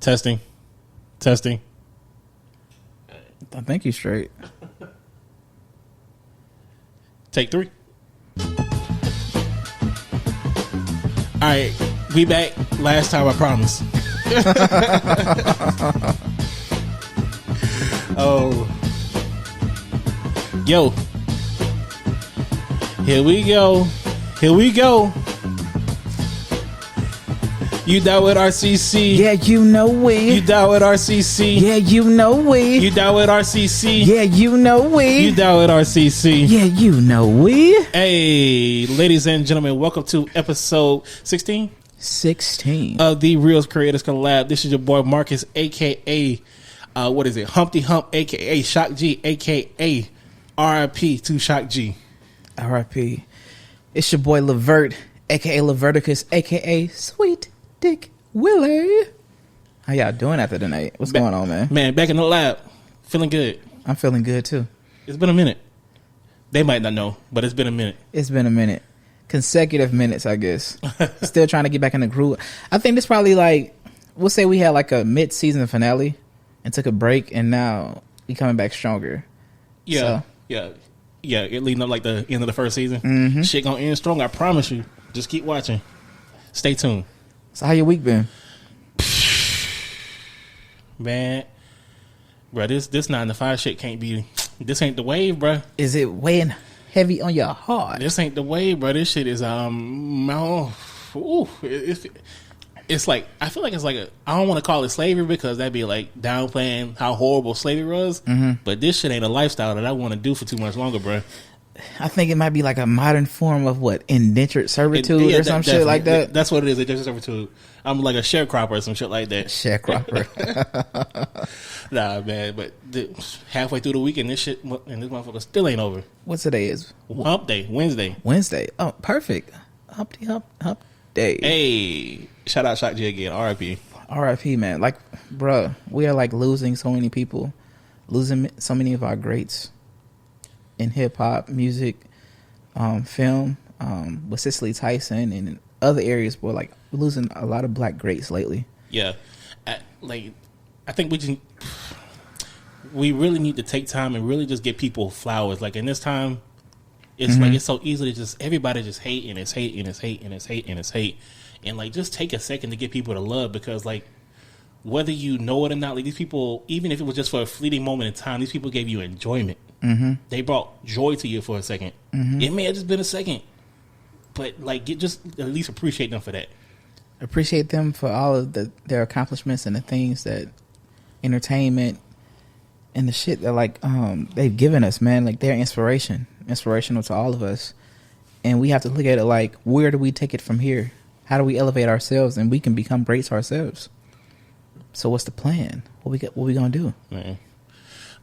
Testing. I think you straight. Take 3. All right, we back. Last time, I promise. Oh, yo, here we go. You down with RCC? Yeah, you know we. You down with RCC? Yeah, you know we. You down with RCC? Yeah, you know we. You down with RCC? Yeah, you know we. Hey, ladies and gentlemen, welcome to episode 16 of the Reels Creators Collab. This is your boy Marcus, aka what is it? Humpty Hump, aka Shock G, aka RIP to Shock G. RIP. It's your boy Levert, aka Leverticus, aka Sweet Dick Willie. How y'all doing after the night? What's going on, man? Man, back in the lab, feeling good. I'm feeling good too. It's been a minute. They might not know, but it's been a minute. It's been a minute. Consecutive minutes, I guess. Still trying to get back in the groove. I think this probably like, we'll say we had like a mid-season finale and took a break, and now we coming back stronger. Yeah, yeah. It leading up like the end of the first season. Mm-hmm. Shit gonna end strong. I promise you. Just keep watching. Stay tuned. So how your week been? Man, bro, this 9 to 5 shit can't be. This ain't the wave, bro. Is it weighing heavy on your heart? This ain't the wave, bro. This shit is it's like, I feel like it's like I don't want to call it slavery because that'd be like downplaying how horrible slavery was. Mm-hmm. But this shit ain't a lifestyle that I want to do for too much longer, bro. I think it might be like a modern form of what, indentured servitude or some shit like that. That's what it is. Indentured servitude. I'm like a sharecropper or some shit like that. Sharecropper. Nah, man. But halfway through the weekend, this motherfucker still ain't over. What today is? Hump Day, Wednesday. Oh, perfect. Hump Day. Hey, shout out Shock G again. R.I.P. R.I.P. Man. Like, bruh, we are like losing so many people, losing so many of our greats in hip hop, music, film, with Cicely Tyson and in other areas. But like, we're losing a lot of black greats lately. Yeah, I think we really need to take time and really just give people flowers. Like in this time, it's like it's so easy to just everybody just hate and it's hate and it's hate and it's hate and it's hate, and like just take a second to give people the love, because like whether you know it or not, like these people, even if it was just for a fleeting moment in time, these people gave you enjoyment. Mm-hmm. They brought joy to you for a second. Mm-hmm. It may have just been a second, but like just at least appreciate them for that. Appreciate them for all of their accomplishments and the things that entertainment and the shit that like they've given us, man. Like they're inspirational to all of us, and we have to look at it like, where do we take it from here? How do we elevate ourselves and we can become greats ourselves? So what's the plan? What we gonna do? Man.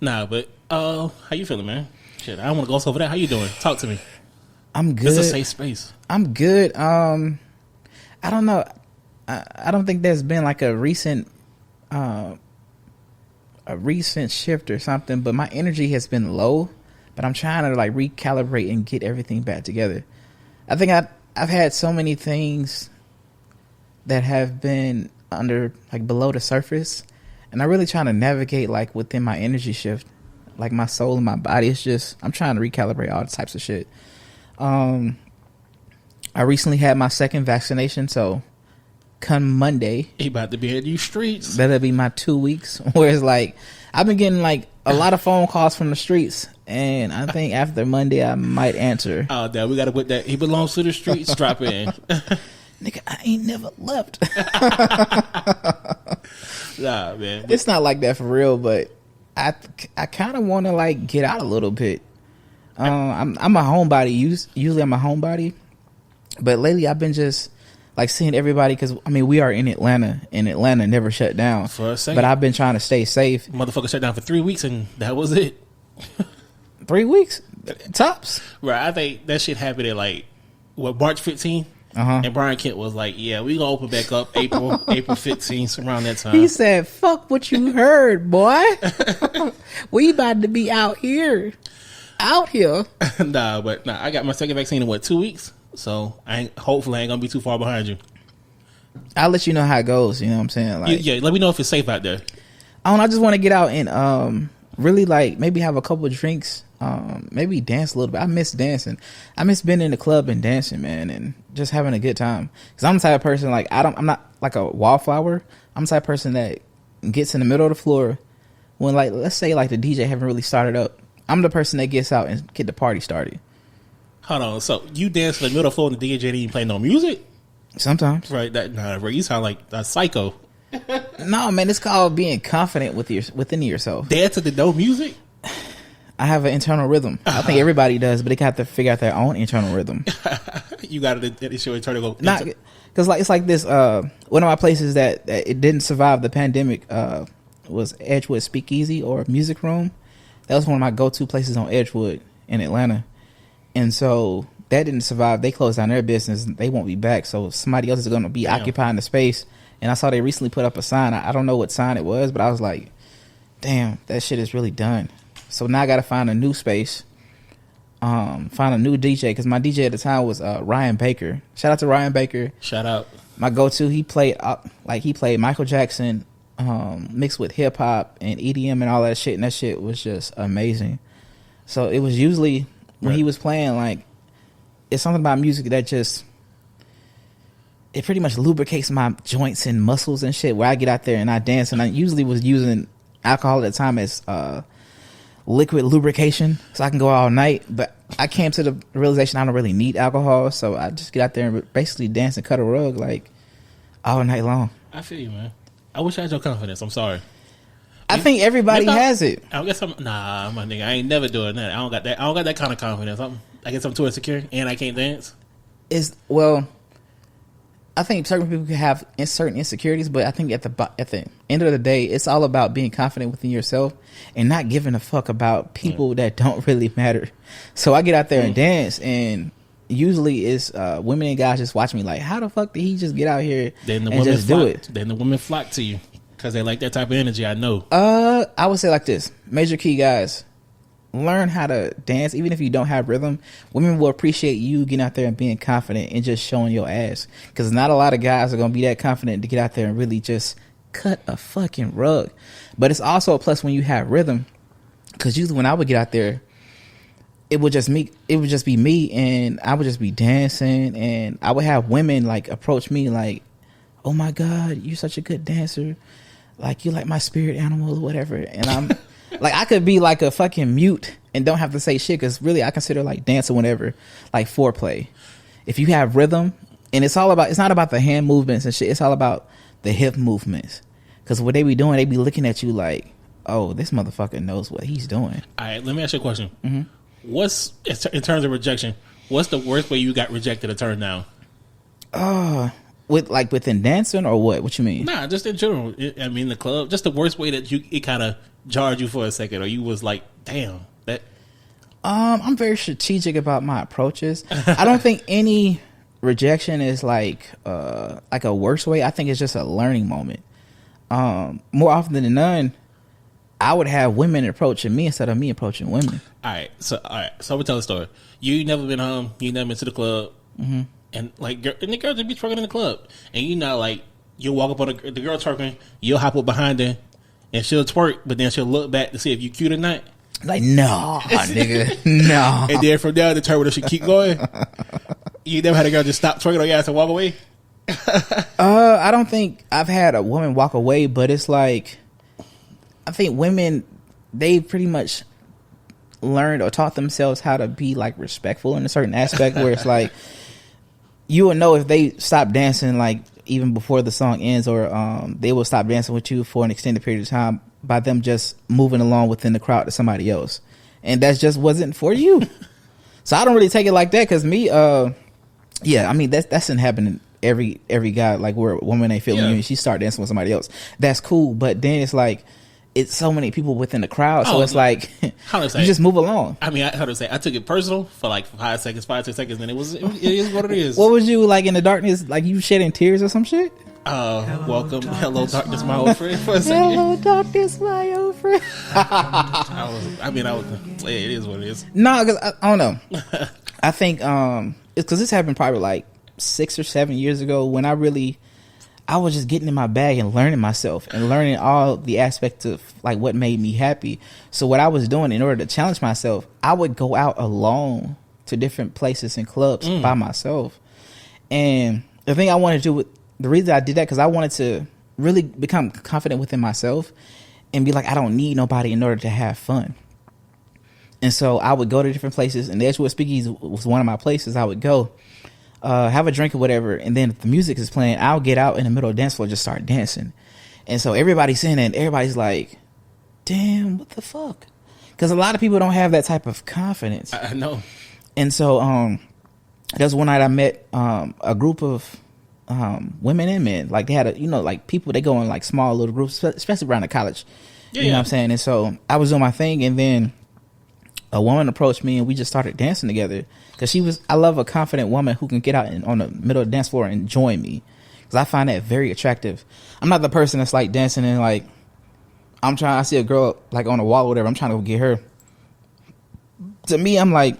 Nah, but how you feeling, man? Shit, I don't want to gloss over that. How you doing? Talk to me. I'm good. This is a safe space. I'm good. I don't know. I don't think there's been like a recent shift or something, but my energy has been low. But I'm trying to like recalibrate and get everything back together. I think I've had so many things that have been under like below the surface, and I'm really trying to navigate like within my energy shift, like my soul and my body. It's just I'm trying to recalibrate all types of shit. I recently had my second vaccination, so come Monday, he about to be in these streets. That'll be my 2 weeks. Whereas like I've been getting like a lot of phone calls from the streets, and I think after Monday I might answer. Oh, damn, we gotta put that he belongs to the streets. Drop in. Nigga, I ain't never left. Nah, man. It's not like that for real, but I kind of want to like get out a little bit. I'm a homebody. Usually I'm a homebody, but lately I've been just like seeing everybody, because I mean we are in Atlanta, and Atlanta never shut down for a second. But I've been trying to stay safe. Motherfucker shut down for 3 weeks, and that was it. 3 weeks tops. Right, I think that shit happened at like March 15th. And Brian Kent was like, yeah, we gonna open back up April 15th, around that time. He said, fuck what you heard, boy. We about to be out here. Nah, I got my second vaccine in 2 weeks, so hopefully I ain't gonna be too far behind you. I'll let you know how it goes. You know what I'm saying? Like, yeah, let me know if it's safe out there. I don't know. I just want to get out and really like maybe have a couple of drinks. Maybe dance a little bit. I miss dancing. I miss being in the club and dancing, man, and just having a good time. Because I'm the type of person like I'm not like a wallflower. I'm the type of person that gets in the middle of the floor when, like, let's say like the DJ haven't really started up. I'm the person that gets out and get the party started. Hold on. So you dance in the middle of the floor and the DJ didn't even play no music? Sometimes, right? Bro, you sound like a psycho. No, man, it's called being confident within yourself. Dancing to no music. I have an internal rhythm. I think everybody does, but they have to figure out their own internal rhythm. You got to show internal. Not because like it's like this. One of my places that it didn't survive the pandemic was Edgewood Speakeasy or Music Room. That was one of my go-to places on Edgewood in Atlanta, and so that didn't survive. They closed down their business. They won't be back. So somebody else is going to be occupying the space. And I saw they recently put up a sign. I don't know what sign it was, but I was like, damn, that shit is really done. So now I got to find a new space, find a new DJ, because my DJ at the time was Ryan Baker. Shout out to Ryan Baker. Shout out. My go-to, he played Michael Jackson mixed with hip-hop and EDM and all that shit, and that shit was just amazing. So it was usually, when he was playing, like, it's something about music that just, it pretty much lubricates my joints and muscles and shit, where I get out there and I dance, and I usually was using alcohol at the time as liquid lubrication so I can go all night, but I came to the realization I don't really need alcohol, so I just get out there and basically dance and cut a rug like all night long. I feel you, man. I wish I had your confidence. I'm sorry. I think everybody has it. I guess nah, my nigga. I ain't never doing that. I don't got that kind of confidence. I guess I'm too insecure and I can't dance. I think certain people can have certain insecurities, but I think at the end of the day, it's all about being confident within yourself and not giving a fuck about people that don't really matter. So I get out there and dance, and usually it's women and guys just watch me like, how the fuck did he just get out here and just do it? Then the women flock to you because they like that type of energy. I know. I would say like this: major key guys, learn how to dance. Even if you don't have rhythm, women will appreciate you getting out there and being confident and just showing your ass, because not a lot of guys are going to be that confident to get out there and really just cut a fucking rug. But it's also a plus when you have rhythm, because usually when I would get out there, it would just be me, and I would just be dancing, and I would have women like approach me like, oh my god, you're such a good dancer, like you like my spirit animal or whatever. And I'm like, I could be like a fucking mute and don't have to say shit, because really I consider like dancing whenever like foreplay. If you have rhythm, and it's not about the hand movements and shit, it's all about the hip movements. Because what they be doing, they be looking at you like, oh, this motherfucker knows what he's doing. All right, let me ask you a question. Mm-hmm. What's, in terms of rejection, what's the worst way you got rejected or turned down? Within dancing or what? What you mean? Nah, just in general. I mean, the club. Just the worst way that it kind of jarred you for a second, or you was like, damn, that. I'm very strategic about my approaches. I don't think any rejection is like a worse way. I think it's just a learning moment. More often than none, I would have women approaching me instead of me approaching women. All right, so I'm gonna tell a story. You never been home. You never been to the club, mm-hmm. and like, and the girl just be twerking in the club, and you know, like, you'll walk up on the girl twerking, you'll hop up behind her, and she'll twerk, but then she'll look back to see if you cute or not. Like, no, nigga, no. And then from there, determine if she keep going. You never had a girl just stop twerking on your ass and walk away? I don't think I've had a woman walk away, but it's like, I think women, they pretty much learned or taught themselves how to be like respectful in a certain aspect, where it's like, you will know if they stop dancing like even before the song ends, or they will stop dancing with you for an extended period of time by them just moving along within the crowd to somebody else, and that just wasn't for you. So I don't really take it like that, because me, yeah, I mean that's been happening every guy, like where a woman ain't feeling you and she start dancing with somebody else. That's cool, but then it's like, it's so many people within the crowd, so it's like, you just move along. I mean, how to say? I took it personal for like 5 seconds, 6 seconds, and it is what it is. What was you like in the darkness? Like you shedding tears or some shit? Welcome, hello darkness, my old friend. For a second. Hello darkness, my old friend. It is what it is. No, because I don't know. I think it's because this happened probably like 6 or 7 years ago, when I really I was just getting in my bag and learning myself and learning all the aspects of like what made me happy. So what I was doing in order to challenge myself, I would go out alone to different places and clubs by myself. And the thing I wanted to do with the reason I did that, because I wanted to really become confident within myself and be like, I don't need nobody in order to have fun. And so I would go to different places, and the Edgewood Speakeasy was one of my places. I would go, have a drink or whatever, and then if the music is playing, I'll get out in the middle of the dance floor and just start dancing. And so everybody's saying that, and everybody's like, damn, what the fuck? Because a lot of people don't have that type of confidence. I know. And so there was one night I met a group of women and men. Like they had like people, they go in like small little groups, especially around the college. You know what I'm saying? And so I was doing my thing, and then a woman approached me, and we just started dancing together. Because I love a confident woman who can get out on the middle of the dance floor and join me. Because I find that very attractive. I'm not the person that's like dancing and like, I see a girl like on a wall or whatever, I'm trying to go get her. To me, I'm like,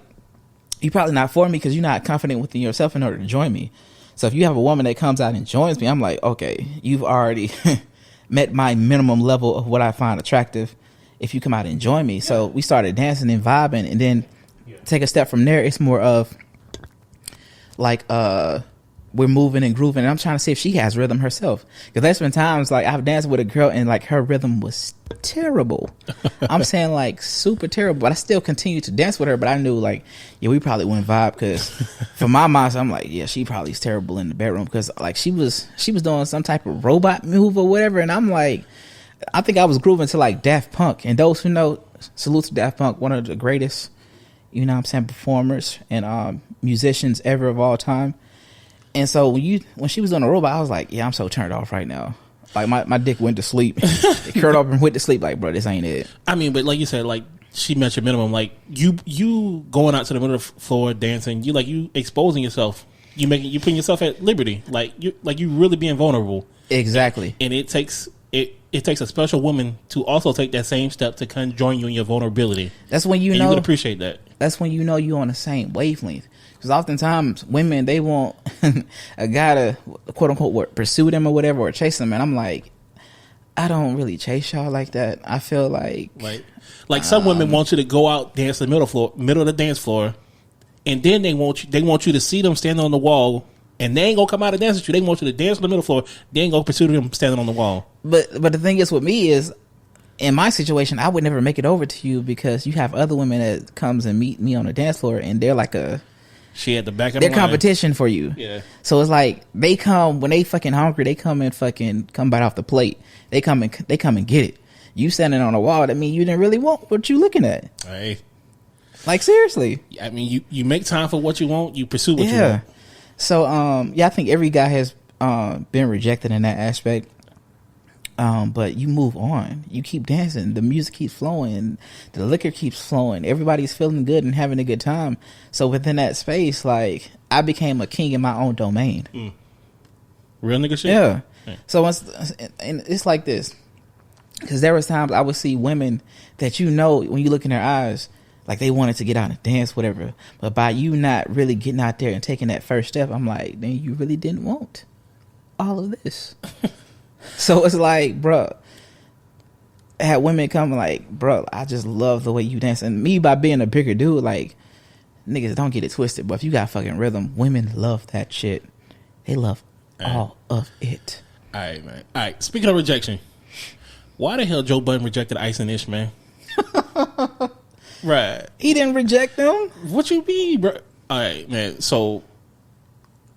you're probably not for me because you're not confident within yourself in order to join me. So if you have a woman that comes out and joins me, I'm like, okay, you've already met my minimum level of what I find attractive if you come out and join me. So we started dancing and vibing, and then take a step from there. It's more of like we're moving and grooving, and I'm trying to see if she has rhythm herself. Because there's been times like I've danced with a girl and like her rhythm was terrible. I'm saying like super terrible, but I still continue to dance with her. But I knew like, yeah, we probably wouldn't vibe, because for my mind, I'm like, yeah, she probably is terrible in the bedroom, because like she was doing some type of robot move or whatever, and I'm like, I think I was grooving to like Daft Punk. And those who know, salute to Daft Punk, one of the greatest, you know what I'm saying, performers and musicians ever of all time. And so when she was doing the robot, I was like, yeah, I'm so turned off right now. Like my dick went to sleep. It curled up and went to sleep. Like, bro, this ain't it. I mean, but like you said, like she met your minimum. Like you going out to the middle of the floor dancing, you exposing yourself. You putting yourself at liberty. Like you really being vulnerable. Exactly. And it takes a special woman to also take that same step to come join you in your vulnerability. That's when you would appreciate that. That's when you know you're on the same wavelength. Because oftentimes women, they want a guy to quote unquote pursue them or whatever, or chase them. And I'm like, I don't really chase y'all like that. I feel like some women want you to go out, dance in the middle of the dance floor, and then they want you to see them standing on the wall, and they ain't gonna come out and dance with you. They want you to dance on the middle floor. They ain't gonna pursue them standing on the wall. But the thing is with me is, in my situation, I would never make it over to you, because you have other women that comes and meet me on the dance floor, and they're like she at the back of the line. Competition for you. Yeah. So it's like they come when they fucking hungry. They come and fucking come bite off the plate. They come and get it. You standing on a wall, that mean you didn't really want what you looking at. Hey. Like seriously. I mean, you make time for what you want. You pursue what you want. So I think every guy has been rejected in that aspect. But you move on. You keep dancing. The music keeps flowing. The liquor keeps flowing. Everybody's feeling good and having a good time. So within that space, like, I became a king in my own domain. Real nigga shit? Yeah. So it's like this. Because there was times I would see women that when you look in their eyes, like they wanted to get out and dance, whatever. But by you not really getting out there and taking that first step, I'm like, then you really didn't want all of this. So it's like, bro, I had women come like, bro, I just love the way you dance. And me, by being a bigger dude, like, niggas, don't get it twisted, but if you got fucking rhythm, women love that shit. They love all of it. All right, man. All right, speaking of rejection, why the hell Joe Budden rejected Ice and Ish, man? Right. He didn't reject them? What you mean, bro? All right, man. So,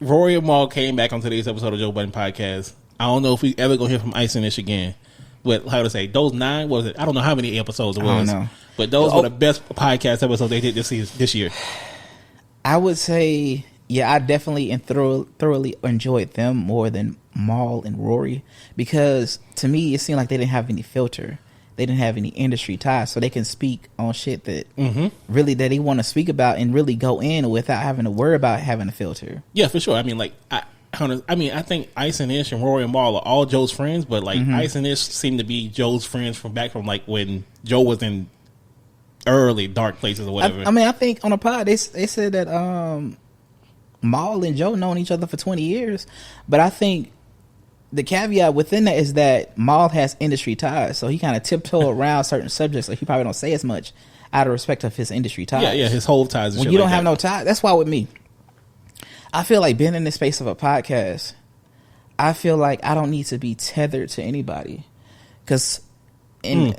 Rory and Mal came back on today's episode of Joe Budden Podcast. I don't know if we ever gonna hear from Ice and Ish again. But how to say, those 9, what was it? I don't know how many episodes it was. I don't know. But those were the best podcast episodes they did this year. I would say, yeah, I definitely and thoroughly enjoyed them more than Mal and Rory. Because to me, it seemed like they didn't have any filter. They didn't have any industry ties. So they can speak on shit that really that they want to speak about and really go in without having to worry about having a filter. Yeah, for sure. I mean, like, I think Ice and Ish and Rory and Mal are all Joe's friends, but like Ice and Ish seem to be Joe's friends from like when Joe was in early dark places or whatever. I think on a pod they said that Mal and Joe known each other for 20 years, but I think the caveat within that is that Maul has industry ties, so he kind of tiptoe around certain subjects, so he probably don't say as much out of respect of his industry ties. Yeah, his whole ties. When you don't have no ties, that's why with me, I feel like being in the space of a podcast, I feel like I don't need to be tethered to anybody, because I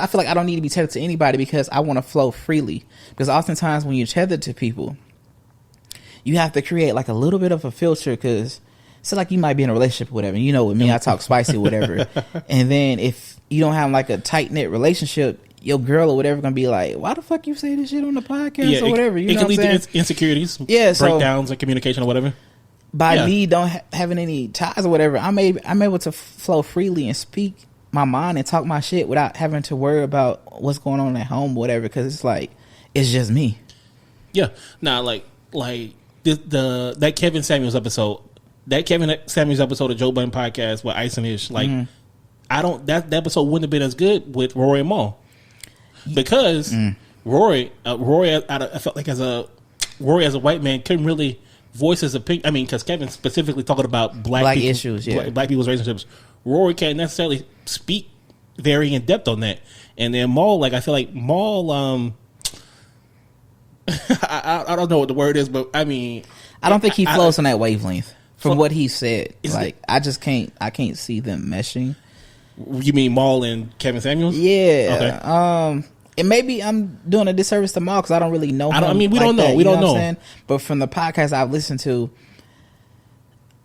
feel like I don't need to be tethered to anybody because I want to flow freely. Because oftentimes when you're tethered to people, you have to create like a little bit of a filter, because so like you might be in a relationship or whatever. You know, with me, I talk spicy or whatever. And then if you don't have like a tight knit relationship, your girl or whatever gonna be like, why the fuck you say this shit on the podcast or whatever? You know what I'm saying? It can lead to insecurities, breakdowns in communication or whatever. By me having any ties or whatever, I'm able to flow freely and speak my mind and talk my shit without having to worry about what's going on at home or whatever, because it's like it's just me. Yeah. Now, like that Kevin Samuels episode of Joe Budden podcast with Ice and Ish, like that episode wouldn't have been as good with Rory and Maul, because Rory I felt like Rory as a white man couldn't really voice his opinion. I mean, because Kevin specifically talking about black people, issues, black people's relationships. Rory can't necessarily speak very in depth on that, and then Maul, like I feel like Maul, I don't know what the word is, but I mean, I don't think he flows on that wavelength from what he said. Like I can't see them meshing. You mean Maul and Kevin Samuels? Yeah. Okay. And maybe I'm doing a disservice to Maul because I don't really know him. We don't know. We don't know. But from the podcast I've listened to,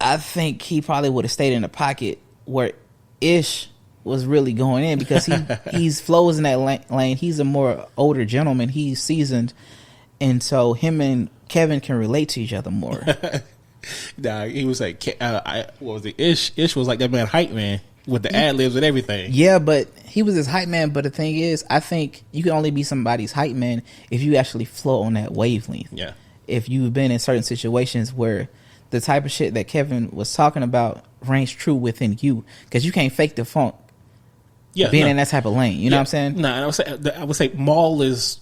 I think he probably would have stayed in the pocket where Ish was really going in, because he's flows in that lane. He's a more older gentleman. He's seasoned. And so him and Kevin can relate to each other more. Nah, he was like, what was it? Ish was like that man hype man with the ad libs and everything. Yeah, but he was his hype man. But the thing is, I think you can only be somebody's hype man if you actually flow on that wavelength. Yeah. If you've been in certain situations where the type of shit that Kevin was talking about rings true within you, because you can't fake the funk. Yeah, being in that type of lane, you know what I'm saying? No, I would say Maul is.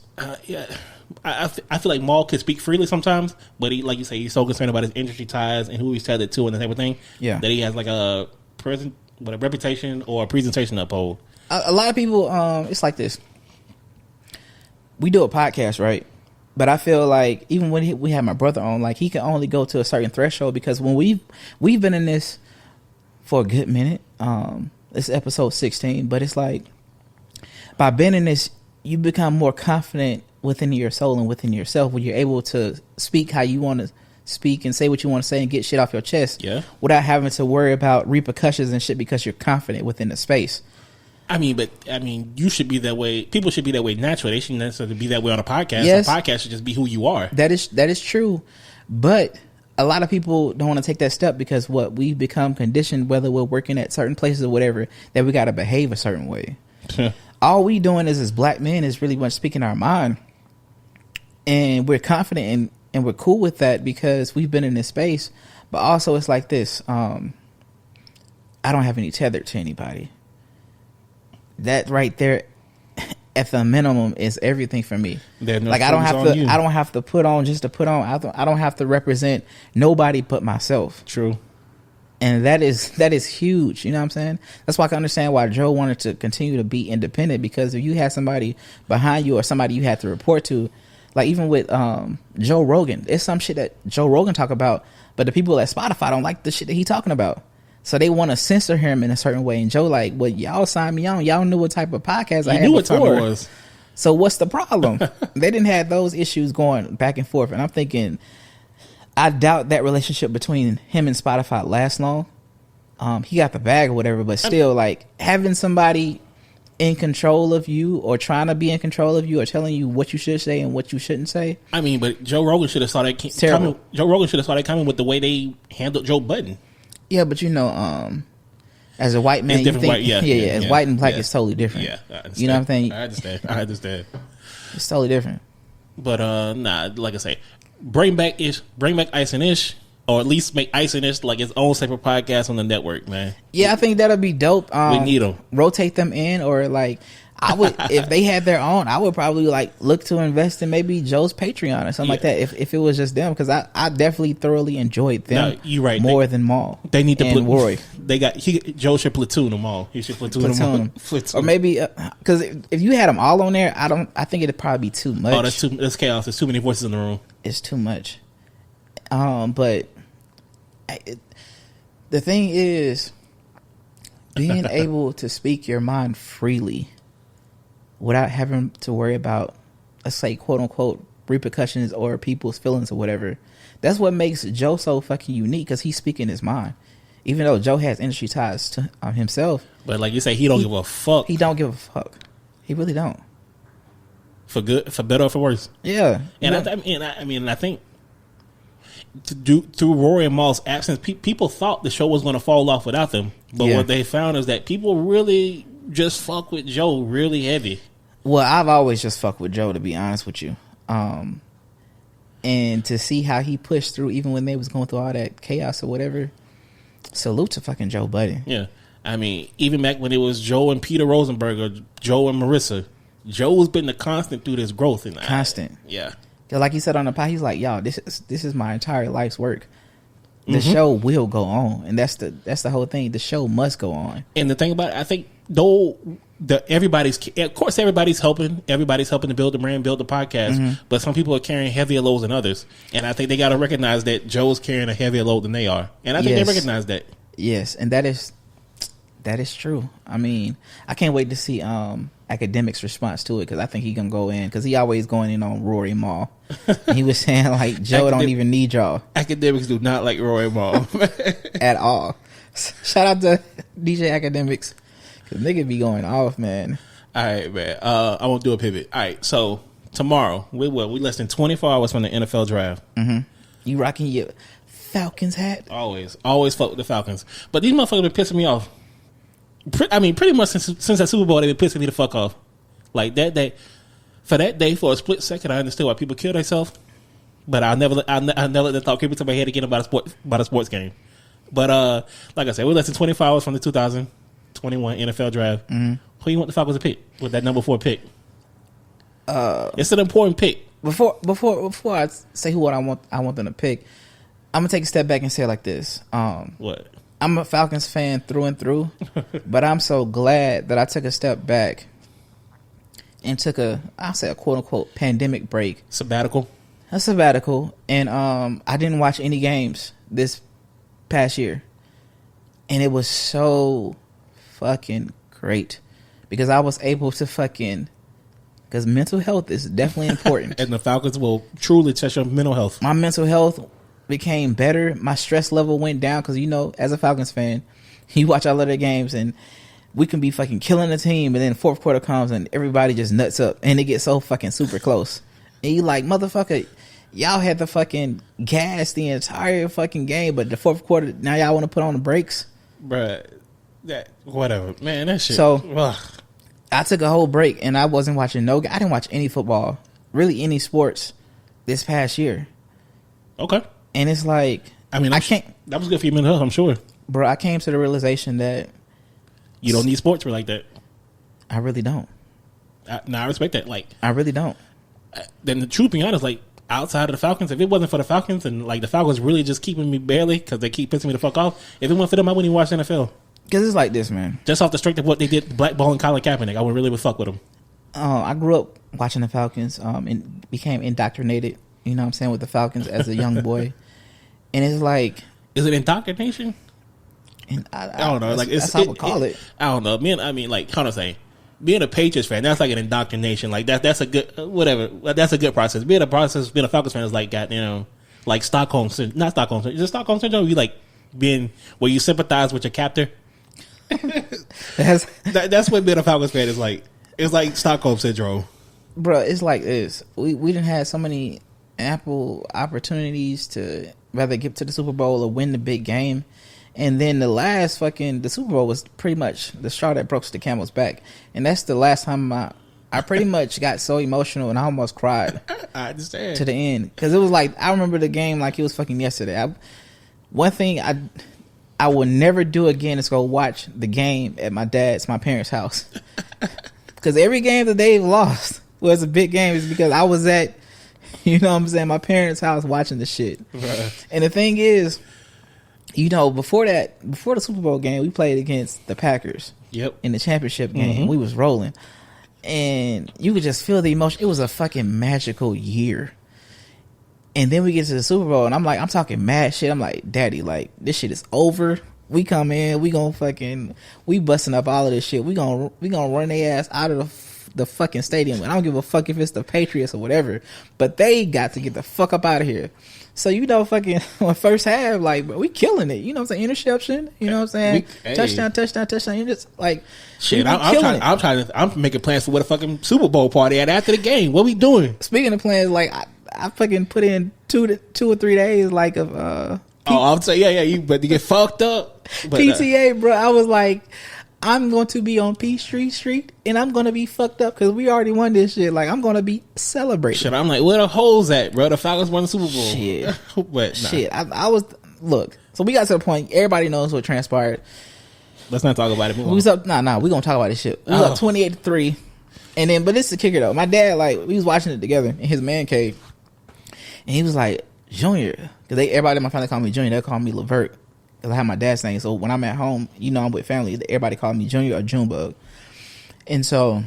I feel like Maul could speak freely sometimes, but he, like you say, he's so concerned about his industry ties and who he's tethered to and that type of thing. Yeah, that he has like a reputation or a presentation to uphold. A lot of people, it's like this. We do a podcast, right? But I feel like even when we had my brother on, like he can only go to a certain threshold, because when we've been in this for a good minute. It's episode 16, but it's like by being in this, you become more confident within your soul and within yourself, when you're able to speak how you want to speak and say what you want to say and get shit off your chest, without having to worry about repercussions and shit, because you're confident within the space. I mean, you should be that way. People should be that way naturally. They shouldn't necessarily be that way on a podcast. Yes. A podcast should just be who you are. That is true, but a lot of people don't want to take that step, because what we've become conditioned, whether we're working at certain places or whatever, that we got to behave a certain way. All we doing as black men is really much speaking our mind, and we're confident and we're cool with that because we've been in this space. But also it's like this, I don't have any tether to anybody. That right there at the minimum is everything for me. Like I don't have to put on just to put on. I don't have to represent nobody but myself. True. And that is huge. You know what I'm saying? That's why I can understand why Joe wanted to continue to be independent, because if you had somebody behind you or somebody you had to report to, like even with Joe Rogan, it's some shit that Joe Rogan talk about, but the people at Spotify don't like the shit that he talking about. So they want to censor him in a certain way. And Joe like, well, y'all signed me on. Y'all knew what type of podcast I had before. What time it was. So what's the problem? They didn't have those issues going back and forth. And I'm thinking, I doubt that relationship between him and Spotify lasts long. He got the bag or whatever, but still, like having somebody in control of you or trying to be in control of you or telling you what you should say and what you shouldn't say. I mean, but Joe Rogan should have saw that coming. Joe Rogan should have saw that coming with the way they handled Joe Budden. Yeah, but you know, as a white man, you think, as white and black, it's totally different. Yeah, I understand. You know what I'm saying? I understand. It's totally different. But like I say, bring back Ice and Ish, or at least make Ice and Ish like its own separate podcast on the network, man. Yeah, I think that'll be dope. We need them. Rotate them in, or like I would, if they had their own, I would probably like look to invest in maybe Joe's Patreon or something like that. If it was just them, because I definitely thoroughly enjoyed them. No, you right. More than Maul. They need to and Roy. They got Joe should platoon them all. He should platoon them all. Or maybe because if you had them all on there, I think it'd probably be too much. Oh, that's chaos. There's too many voices in the room. It's too much. But the thing is, being able to speak your mind freely without having to worry about, let's say, quote unquote, repercussions or people's feelings or whatever. That's what makes Joe so fucking unique, because he's speaking his mind. Even though Joe has industry ties to himself. But like you say, he don't give a fuck. He don't give a fuck. He really don't. For good, for better or for worse. Yeah. And I think through Rory and Maul's absence, people thought the show was going to fall off without them. But what they found is that people really just fuck with Joe really heavy. Well, I've always just fucked with Joe, to be honest with you. And to see how he pushed through even when they was going through all that chaos or whatever, salute to fucking Joe Budden. Yeah. I mean, even back when it was Joe and Peter Rosenberg or Joe and Marissa, Joe's been the constant through this growth. And constant. Yeah. Like he said on the pod, he's like, y'all, this is my entire life's work. The show will go on, and that's the whole thing. The show must go on. And the thing about it, I think, though, everybody's helping. Everybody's helping to build the brand, build the podcast. But some people are carrying heavier loads than others, and I think they got to recognize that Joe's carrying a heavier load than they are, and I think they recognize that. Yes, and that is true. I mean, I can't wait to see Academic's response to it, because I think he gonna go in, because he always going in on Rory Maul. And he was saying like, Joe don't even need y'all. Academics do not like Rory Maul at all. Shout out to DJ Academics, because nigga be going off, man. All right, man. I won't do a pivot. All right, so tomorrow we less than 24 hours from the NFL draft. You rocking your Falcons hat? Always fuck with the Falcons, but these motherfuckers been pissing me off. I mean, pretty much since that Super Bowl, they've been pissing me the fuck off. Like that day, for a split second, I understood why people kill themselves, but I never let the thought creep into my head again about a sports game. But like I said, we're less than 24 hours from the 2021 NFL draft. Who you want the Falcons to pick with that number 4 pick? It's an important pick. Before I say who I want them to pick, I'm gonna take a step back and say it like this. What? I'm a Falcons fan through and through, but I'm so glad that I took a step back and took I'll say a quote unquote pandemic break. Sabbatical? A sabbatical. And I didn't watch any games this past year. And it was so fucking great, because I was able to because mental health is definitely important. And the Falcons will truly test your mental health. My mental health became better. My stress level went down, because as a Falcons fan, you watch all of their games and we can be fucking killing the team, and then fourth quarter comes and everybody just nuts up and it gets so fucking super close, and you like, motherfucker, y'all had the fucking gas the entire fucking game, but the fourth quarter now y'all want to put on the brakes, bruh. That whatever, man. That shit. So ugh. I took a whole break and I wasn't watching I didn't watch any football, really any sports this past year. Okay. And it's like, I mean, that was good for your mental health, I'm sure. Bro, I came to the realization that you don't need sports for like that. I really don't. I respect that. Like, I really don't. Then the truth be honest, like, outside of the Falcons, if it wasn't for the Falcons and like the Falcons really just keeping me barely because they keep pissing me the fuck off, if it wasn't for them, I wouldn't even watch the NFL. Because it's like this, man. Just off the strength of what they did, blackballing Colin Kaepernick, I would really fuck with them. I grew up watching the Falcons, and became indoctrinated, you know what I'm saying, with the Falcons as a young boy. And it's like, is it indoctrination? And I don't know. Like, that's how I would call it. I don't know. How to say? Being a Patriots fan, that's like an indoctrination. Like that's a good whatever. That's a good process. Being a Falcons fan is like like Stockholm, not Stockholm. Is it Stockholm syndrome? You like being where you sympathize with your captor. That's what being a Falcons fan is like. It's like Stockholm syndrome, bro. It's like this. We didn't have so many ample opportunities to rather get to the Super Bowl or win the big game, and then the Super Bowl was pretty much the straw that broke the camel's back, and that's the last time I pretty much got so emotional and I almost cried. I understand to the end, because it was like, I remember the game like it was fucking yesterday. One thing I will never do again is go watch the game at my parents' house. Because every game that they've lost was a big game is because I was at, you know what I'm saying, my parents' house watching the shit. Right. And the thing is, you know, before the Super Bowl game, we played against the Packers. Yep. In the championship game. We was rolling. And you could just feel the emotion. It was a fucking magical year. And then we get to the Super Bowl, and I'm talking mad shit. I'm like, Daddy, like, this shit is over. We come in, we busting up all of this shit. We gonna run their ass out of the fucking stadium. And I don't give a fuck if it's the Patriots or whatever. But they got to get the fuck up out of here. So, you know, fucking first half, like, bro, we killing it. You know what I'm saying? Interception. You know what I'm saying? Touchdown. You just like shit. I'm making plans for what a fucking Super Bowl party at after the game. What we doing? Speaking of plans, like I fucking put in 2 or 3 days like of I'll say you but you get fucked up. But, PTA, bro. I was like, I'm going to be on Peachtree Street and I'm going to be fucked up because we already won this shit. Like, I'm going to be celebrating. Shit, I'm like, where the hoes at, bro? The Falcons won the Super Bowl. Shit. But, nah. Shit. I was, look, so we got to the point, everybody knows what transpired. Let's not talk about it. We was up, we're going to talk about this shit. We was up 28-3. And then, but this is the kicker though. My dad, like, we was watching it together in his man cave. And he was like, Junior. Because everybody in my family call me Junior. They call me Levert. Because I have my dad's name. So when I'm at home, you know I'm with family. Everybody call me Junior or Junebug. And so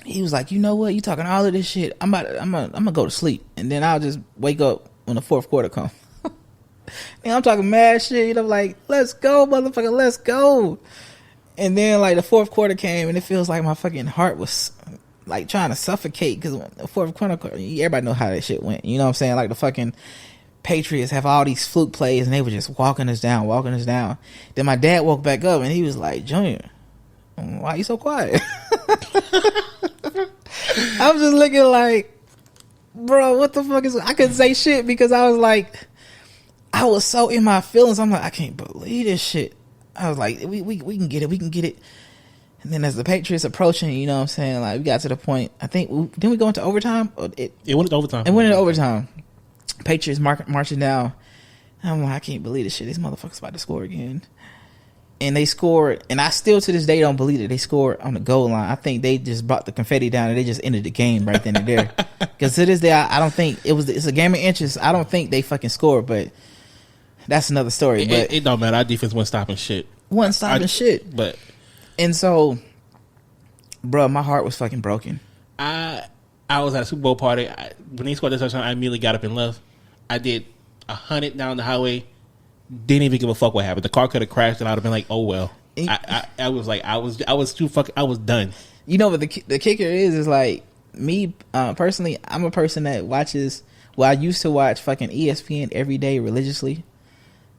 he was like, you know what? You talking all of this shit. I'm gonna go to sleep. And then I'll just wake up when the fourth quarter comes. And I'm talking mad shit. You know, like, let's go, motherfucker. Let's go. And then, like, the fourth quarter came, and it feels like my fucking heart was, like, trying to suffocate. Because the fourth quarter, everybody know how that shit went. You know what I'm saying? Like, the fucking Patriots have all these fluke plays, and they were just walking us down. Then my dad woke back up, and he was like, Junior, why you so quiet? I'm just looking like, bro, what the fuck is... I couldn't say shit because I was like... I was so in my feelings. I'm like, I can't believe this shit. I was like, we can get it. And then as the Patriots approaching, you know what I'm saying? Like, we got to the point, I think, didn't we go into overtime? It went into overtime. It went into overtime. Patriots marching down. And I'm like, I can't believe this shit. These motherfuckers about to score again. And they scored, and I still to this day don't believe it. They scored on the goal line. I think they just brought the confetti down and they just ended the game right then and there. Because to this day, I don't think it's a game of inches. I don't think they fucking scored, but that's another story. But it don't matter. Our defense wasn't stopping shit. Shit. But and so, bro, my heart was fucking broken. I was at a Super Bowl party. When they scored that touchdown, I immediately got up and left. I did 100 down the highway. Didn't even give a fuck what happened. The car could have crashed, and I'd have been like, "Oh well." I was like, I was too fucking. I was done. You know, but the kicker is like me personally. I'm a person that watches. Well, I used to watch fucking ESPN every day religiously.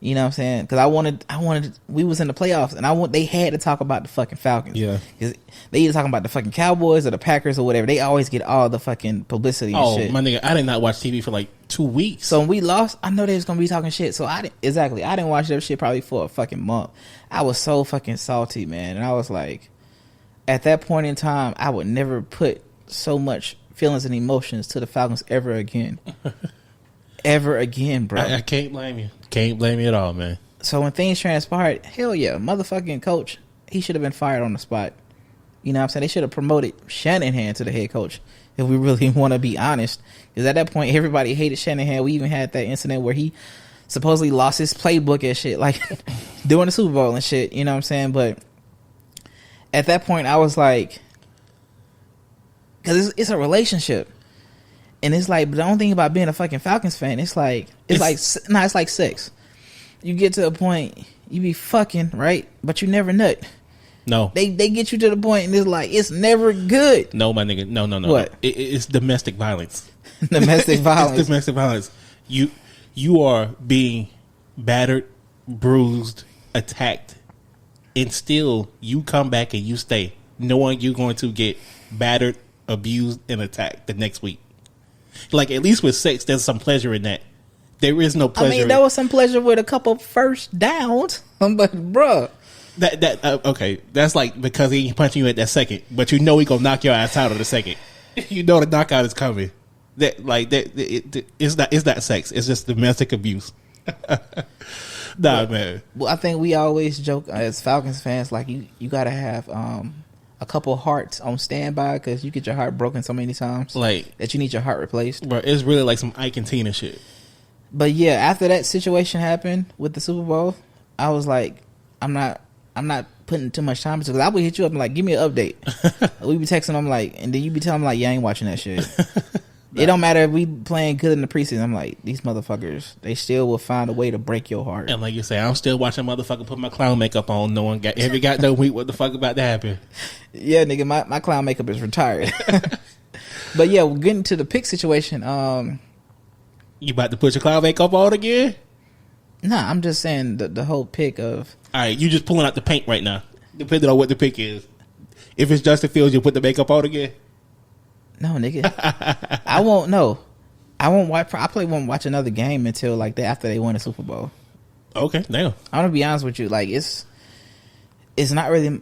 You know what I'm saying? Because I wanted. We was in the playoffs, and they had to talk about the fucking Falcons. Yeah, because they either talking about the fucking Cowboys or the Packers or whatever. They always get all the fucking publicity. And shit. My nigga, I did not watch TV for like 2 weeks. So when we lost, I know they was gonna be talking shit. So I didn't watch that shit probably for a fucking month. I was so fucking salty, man, and I was like, at that point in time, I would never put so much feelings and emotions to the Falcons ever again. Ever again, bro. I can't blame you. Can't blame you at all, man. So when things transpired, hell yeah, motherfucking coach, he should have been fired on the spot. You know what I'm saying? They should have promoted Shanahan to the head coach if we really want to be honest. Because at that point, everybody hated Shanahan. We even had that incident where he supposedly lost his playbook and shit, like during the Super Bowl and shit. You know what I'm saying? But at that point, I was like, because it's a relationship. And it's like, but the only thing about being a fucking Falcons fan, it's like sex. You get to a point, you be fucking, right? But you never nut. No. They get you to the point and it's like, it's never good. No, my nigga. No. What? It's domestic violence. Domestic violence. It's domestic violence. You are being battered, bruised, attacked, and still you come back and you stay, knowing you're going to get battered, abused, and attacked the next week. Like, at least with sex, there's some pleasure in that. There is no pleasure. I mean, there was some pleasure with a couple first downs, but bruh. Okay, that's like because he punching you at that second, but you know he gonna knock your ass out of the second. You know the knockout is coming. It's not sex. It's just domestic abuse. Man. Well, I think we always joke as Falcons fans, like you gotta have a a couple hearts on standby because you get your heart broken so many times, like that you need your heart replaced. Bro, it's really like some Ike and Tina shit. But yeah, after that situation happened with the Super Bowl, I was like, I'm not putting too much time into it. Because I would hit you up and like, give me an update. We be texting them like, and then you be telling them like, yeah, I ain't watching that shit. It don't matter if we playing good in the preseason. I'm like, these motherfuckers, they still will find a way to break your heart. And like you say, I'm still watching motherfucker put my clown makeup on, knowing every goddamn week what the fuck about to happen. Yeah, nigga, my clown makeup is retired. But yeah, we're getting to the pick situation. You about to put your clown makeup on again? Nah, I'm just saying the whole pick of... All right, you just pulling out the paint right now, depending on what the pick is. If it's Justin Fields, you put the makeup on again? No, nigga. I won't know. I won't watch. I probably won't watch another game until like after they win the Super Bowl. Okay, damn. I'm gonna be honest with you. Like it's not really,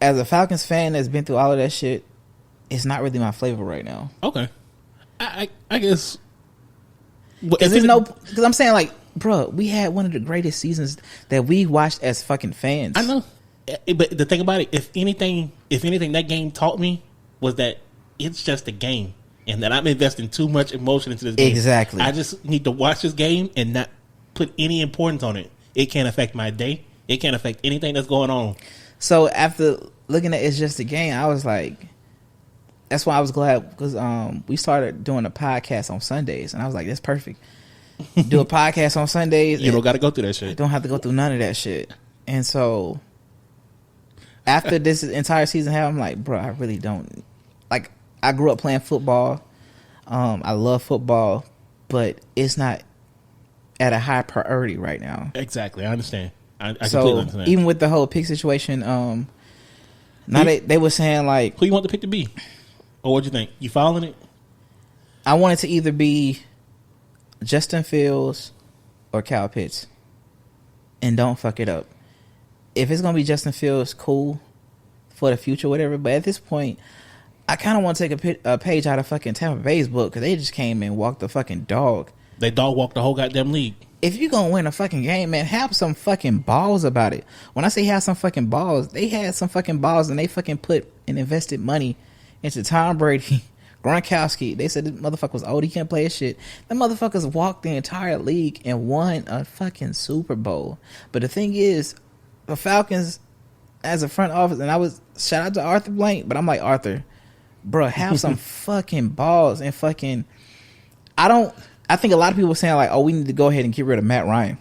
as a Falcons fan that's been through all of that shit, it's not really my flavor right now. Okay, I guess. Because I'm saying like, bro, we had one of the greatest seasons that we watched as fucking fans. I know, but the thing about it, if anything, that game taught me was that it's just a game, and that I'm investing too much emotion into this game. Exactly. I just need to watch this game and not put any importance on it. It can't affect my day. It can't affect anything that's going on. So after looking at It's Just a Game, I was like, that's why I was glad, because we started doing a podcast on Sundays, and I was like, that's perfect. Do a podcast on Sundays. You don't got to go through that shit. Don't have to go through none of that shit. And so after this entire season happened, I'm like, bro, I really don't like. I grew up playing football. I love football, but it's not at a high priority right now. Exactly, I understand. I completely understand. Even with the whole pick situation, now they were saying like, who you want the pick to be, or what you think? You following it? I want it to either be Justin Fields or Kyle Pitts, and don't fuck it up. If it's gonna be Justin Fields, cool for the future, whatever. But at this point, I kind of want to take a page out of fucking Tampa Bay's book, because they just came and walked the fucking dog. They dog walked the whole goddamn league. If you gonna win a fucking game, man, have some fucking balls about it. When I say have some fucking balls, they had some fucking balls, and they fucking put and invested money into Tom Brady, Gronkowski. They said this motherfucker was old, he can't play his shit. The motherfuckers walked the entire league and won a fucking Super Bowl. But the thing is, the Falcons, as a front office, and I was, shout out to Arthur Blank, but I'm like, Arthur, bro, have some fucking balls and fucking. I think a lot of people were saying like, oh, we need to go ahead and get rid of Matt Ryan.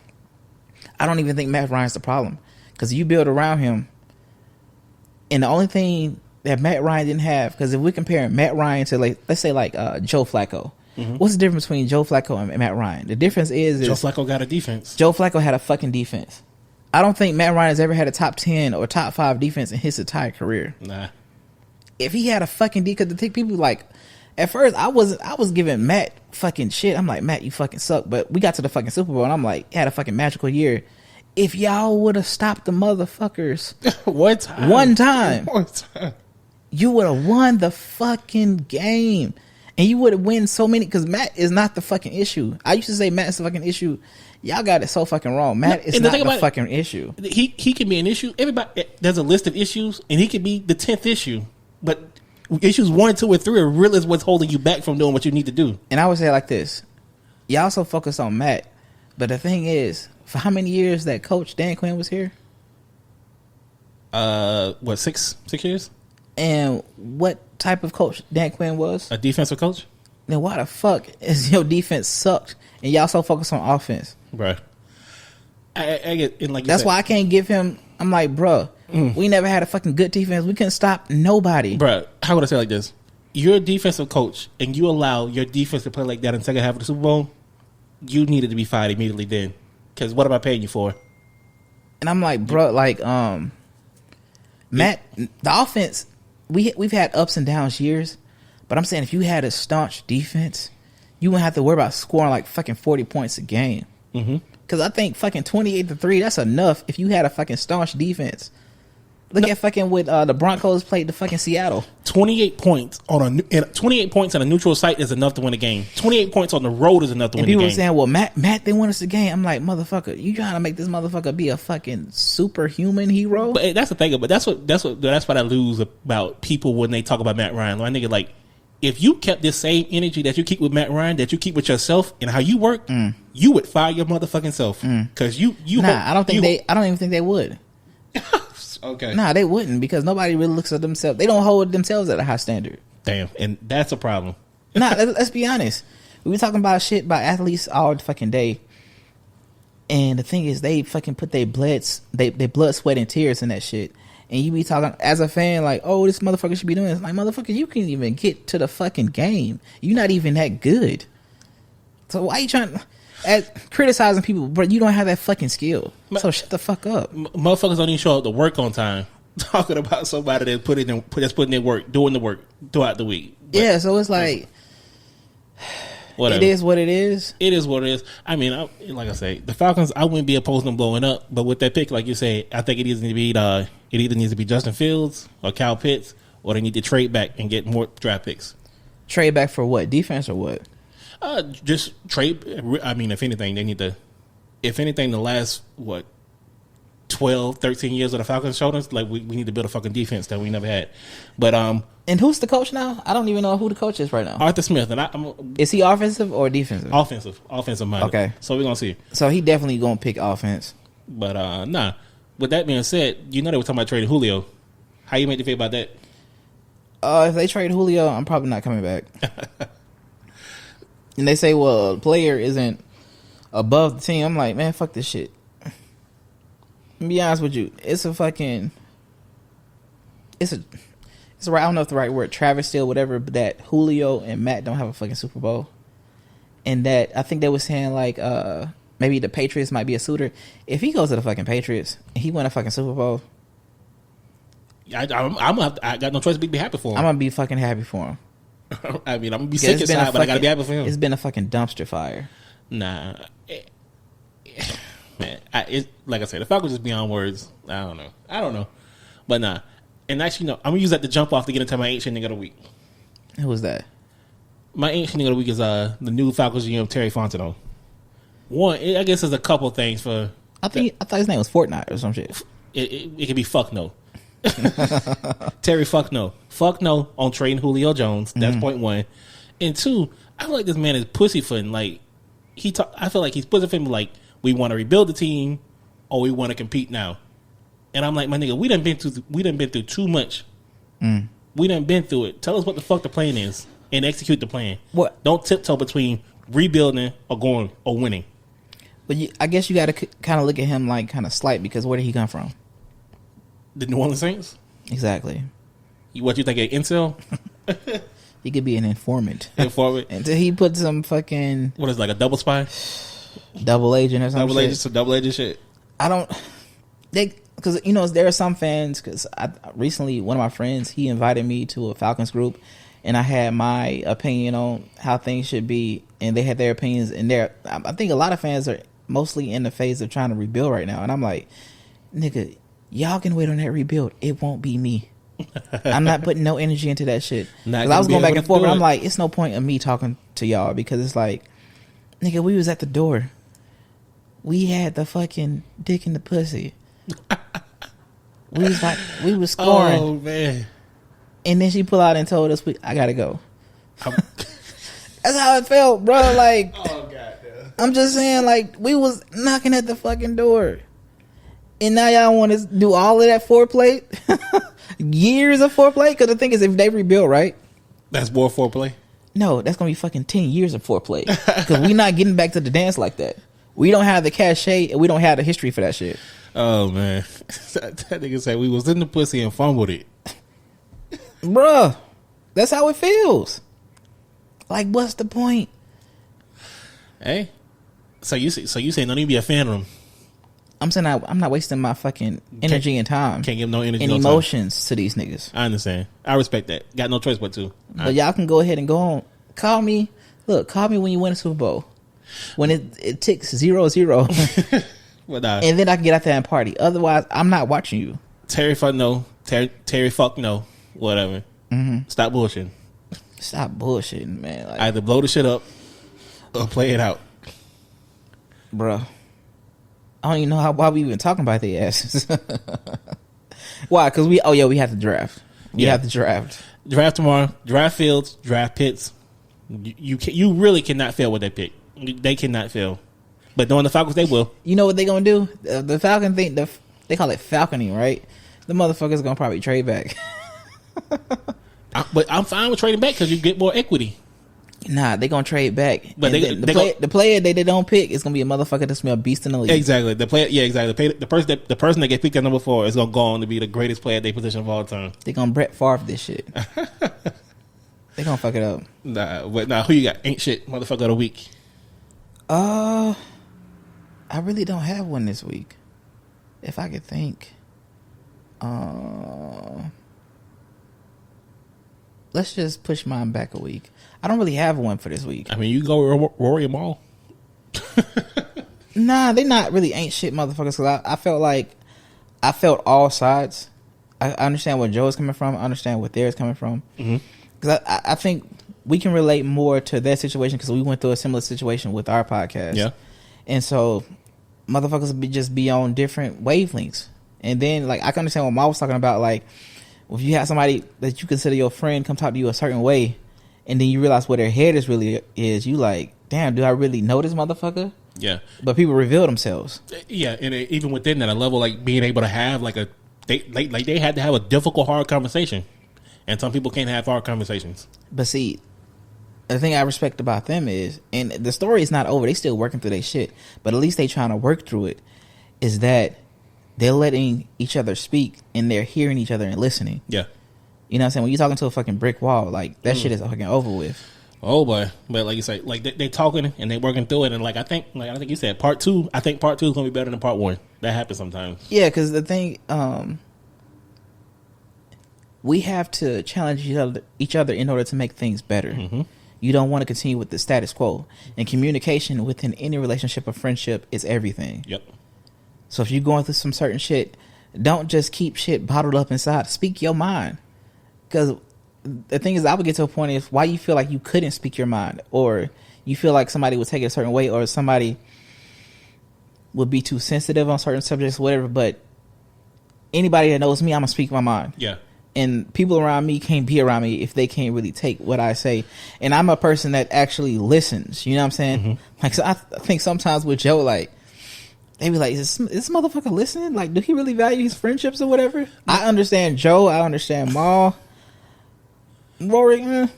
I don't even think Matt Ryan's the problem, because you build around him, and the only thing that Matt Ryan didn't have, because if we're comparing Matt Ryan to, like, let's say like Joe Flacco, what's the difference between Joe Flacco and Matt Ryan? The difference is Joe Flacco got a defense. Joe Flacco had a fucking defense. I don't think Matt Ryan has ever had a top 10 or top 5 defense in his entire career. Nah. If he had a fucking D, because the people like, at first I was giving Matt fucking shit. I'm like, Matt, you fucking suck. But we got to the fucking Super Bowl, and I'm like, had a fucking magical year. If y'all would have stopped the motherfuckers one time, you would have won the fucking game, and you would have won so many. Because Matt is not the fucking issue. I used to say Matt is the fucking issue. Y'all got it so fucking wrong. Matt is not the fucking issue. He can be an issue. Everybody, there's a list of issues, and he could be the 10th issue. But issues 1, 2, and 3 are really what's holding you back from doing what you need to do. And I would say it like this: y'all so focused on Matt, but the thing is, for how many years that coach Dan Quinn was here? What, six years? And what type of coach Dan Quinn was? A defensive coach. Then why the fuck is your defense sucked and y'all so focused on offense? Bro, I get, and like that's why I can't give him. I'm like, bro, we never had a fucking good defense. We couldn't stop nobody. Bro, how would I say it like this? You're a defensive coach, and you allow your defense to play like that in the second half of the Super Bowl. You needed to be fired immediately then, because what am I paying you for? And I'm like, bro, like, Matt, the offense, we've had ups and downs years, but I'm saying if you had a staunch defense, you wouldn't have to worry about scoring like fucking 40 points a game. Because I think fucking 28-3, that's enough if you had a fucking staunch defense. Look at fucking with the Broncos played the fucking Seattle. 28 points on 28 points on a neutral site is enough to win a game. 28 points on the road is enough to win a game. And people were saying, "Well, Matt, they won us the game." I'm like, "Motherfucker, you trying to make this motherfucker be a fucking superhuman hero?" But that's the thing. But that's what I lose about people when they talk about Matt Ryan. My nigga, like, if you kept this same energy that you keep with Matt Ryan, that you keep with yourself and how you work, you would fire your motherfucking self. Because you. I don't even think they would. Okay. Nah, they wouldn't, because nobody really looks at themselves. They don't hold themselves at a high standard. Damn, and that's a problem. Nah, let's be honest. We were talking about shit about athletes all the fucking day, and the thing is, they fucking put their blood, sweat, and tears in that shit. And you be talking as a fan like, "Oh, this motherfucker should be doing this." Like, motherfucker, you can't even get to the fucking game. You're not even that good. So why are you trying criticizing people, but you don't have that fucking skill? So shut the fuck up. Motherfuckers don't even show up to work on time. Talking about somebody that's putting in work, doing the work throughout the week. But, yeah, so it's like, whatever. It is what it is. It is what it is. I mean, like I say, the Falcons, I wouldn't be opposed to them blowing up, but with that pick, like you say, I think it either needs to be Justin Fields or Kyle Pitts, or they need to trade back and get more draft picks. Trade back for what? Defense or what? Just trade. I mean, if anything, they need to. If anything, the last 12, 13 years of the Falcons showed us, like, we need to build a fucking defense that we never had. But and who's the coach now? I don't even know who the coach is right now. Arthur Smith, and is he offensive or defensive? Offensive minded. Okay, so we're gonna see. So he definitely gonna pick offense. But nah. With that being said, they were talking about trading Julio. How you make you feel about that? If they trade Julio, I'm probably not coming back. And they say, well, a player isn't above the team. I'm like, man, fuck this shit. To be honest with you, it's a right, I don't know if the right word, travesty or whatever, but that Julio and Matt don't have a fucking Super Bowl. And that, I think they were saying, like, maybe the Patriots might be a suitor. If he goes to the fucking Patriots and he win a fucking Super Bowl, I got no choice but to be happy for him. I'm gonna be fucking happy for him. I mean, I'm gonna be sick inside, but I gotta be happy for him. It's been a fucking dumpster fire. Nah, man. Like I said, the Falcons just beyond words. I don't know, but nah. And actually, no, I'm gonna use that to jump off to get into my ancient nigga of the week. Who was that? My ancient nigga of the week is the new Falcons GM Terry Fontenot. One, I guess there's a couple things for. I thought his name was Fortnite or some shit. It could be fuck no. Terry fuck no on trading Julio Jones. That's point one. And two, I feel like this man is pussyfooting. Like I feel like he's pussyfooting. Like, we want to rebuild the team or we want to compete now. And I'm like, my nigga, we done been through too much. We done been through it. Tell us what the fuck the plan is and execute the plan. What? Don't tiptoe between rebuilding or winning. But I guess you got to kind of look at him like kind of slight, because where did he come from? The New Orleans Saints? Exactly. What you think, an incel? He could be an informant. Informant. Until he put some fucking... What is it, like a double spy? Double agent or something. Double agent shit. I don't... Because, there are some fans, because recently one of my friends, he invited me to a Falcons group, and I had my opinion on how things should be, and they had their opinions, and I think a lot of fans are mostly in the phase of trying to rebuild right now, and I'm like, nigga, y'all can wait on that rebuild. It won't be me. I'm not putting no energy into that shit. I was going back and forth, but I'm like, it's no point of me talking to y'all, because it's like, nigga, we was at the door. We had the fucking dick in the pussy. We was scoring. Oh, man. And then she pulled out and told us, I gotta go. That's how it felt, bro. Like, oh, God, I'm just saying, like, we was knocking at the fucking door. And now y'all want to do all of that foreplay? Years of foreplay? Because the thing is, if they rebuild, right? That's more foreplay? No, that's going to be fucking 10 years of foreplay. Because we're not getting back to the dance like that. We don't have the cachet, and we don't have the history for that shit. Oh, man. That nigga said we was in the pussy and fumbled it. Bruh, that's how it feels. Like, what's the point? Hey, so you say don't even be a fan of them. I'm saying I'm not wasting my fucking energy and time. Can't give no energy and no emotions to these niggas. I understand. I respect that. Got no choice but to. But y'all can go ahead and go on. Call me. Look, call me when you win a Super Bowl. When it ticks 0-0. Well, and then I can get out there and party. Otherwise, I'm not watching you. Terry fuck no. Terry fuck no. Whatever. Stop bullshitting. Stop bullshitting, man. Like, Either blow the shit up or play it out. Bro. I don't even know why we even talking about the asses. Why? Because we have to draft. We have to draft. Draft tomorrow. Draft Fields. Draft Pitts. You really cannot fail with that pick. They cannot fail. But knowing the Falcons, they will. You know what they gonna do? The Falcon thing. They call it falconing, right? The motherfuckers gonna probably trade back. But I'm fine with trading back because you get more equity. Nah, they gonna trade back. But the player they don't pick is gonna be a motherfucker that's gonna be a beast in the league. Exactly. The player, exactly. The person that get picked at number 4 is gonna go on to be the greatest player at their position of all time. They gonna Brett Favre this shit. They gonna fuck it up. Nah, who you got? Ain't shit, motherfucker of the week. I really don't have one this week. If I could think. Let's just push mine back a week. I don't really have one for this week. I mean, you go Rory them all. Nah, they not really ain't shit motherfuckers. Cause I felt like I felt all sides. I understand where Joe is coming from. I understand where theirs coming from. Because I think we can relate more to their situation because we went through a similar situation with our podcast. Yeah. And so motherfuckers just be on different wavelengths. And then like I can understand what Ma was talking about. Like if you have somebody that you consider your friend come talk to you a certain way, and then you realize where their head is really is, you like, damn, do I really know this motherfucker? Yeah. But people reveal themselves. Yeah, and even within that, a level like being able to have like they had to have a difficult, hard conversation, and some people can't have hard conversations. But see, the thing I respect about them is, and the story is not over. They still working through their shit, but at least they trying to work through it. Is that they're letting each other speak and they're hearing each other and listening. Yeah. You know what I'm saying? When you're talking to a fucking brick wall, like that shit is fucking over with. Oh boy. But like you say, like they talking and they working through it, and I think you said part 2. I think part 2 is gonna be better than part 1. That happens sometimes. Yeah, because the thing, we have to challenge each other in order to make things better. You don't want to continue with the status quo. And communication within any relationship or friendship is everything. Yep. So if you're going through some certain shit, don't just keep shit bottled up inside. Speak your mind. Because the thing is, I would get to a point is why you feel like you couldn't speak your mind, or you feel like somebody would take it a certain way, or somebody would be too sensitive on certain subjects, whatever. But anybody that knows me, I'm going to speak my mind. Yeah. And people around me can't be around me if they can't really take what I say. And I'm a person that actually listens. You know what I'm saying? Like, so I think sometimes with Joe, like, they be like, is this motherfucker listening? Like, do he really value his friendships or whatever? I understand Joe. I understand Ma. Rory, I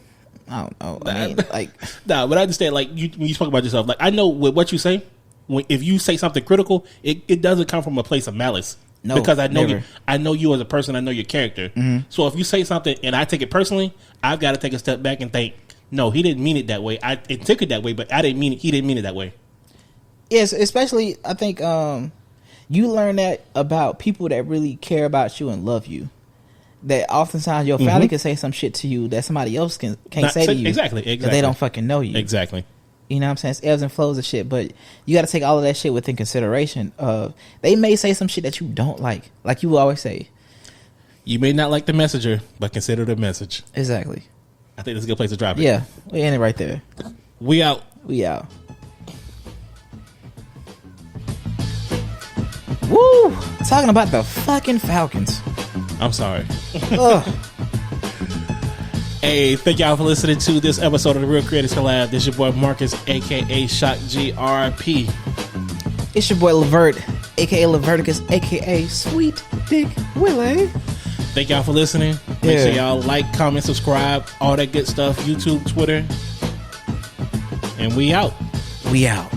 don't know. I mean, like, nah, but I understand. Like, when you talk about yourself, like I know with what you say. If you say something critical, it doesn't come from a place of malice. No, because I know you. I know you as a person. I know your character. So if you say something and I take it personally, I've got to take a step back and think, no, he didn't mean it that way. It took it that way, but I didn't mean it. He didn't mean it that way. Yes, especially I think you learn that about people that really care about you and love you. That oftentimes your family can say some shit to you that somebody else can't say to you. Exactly. Because they don't fucking know you. Exactly. You know what I'm saying? It's ebbs and flows of shit, but you got to take all of that shit within consideration. They may say some shit that you don't like you always say. You may not like the messenger, but consider the message. Exactly. I think that's a good place to drop it. Yeah, we end it right there. We out. We out. Woo! Talking about the fucking Falcons. I'm sorry. Hey, thank y'all for listening to this episode of the Real Creators Collab. This is your boy Marcus, aka Shock GRP. It's your boy Levert, aka Leverticus, aka Sweet Dick Willie. Thank y'all for listening. Make sure y'all like, comment, subscribe, all that good stuff. YouTube, Twitter. And we out. We out.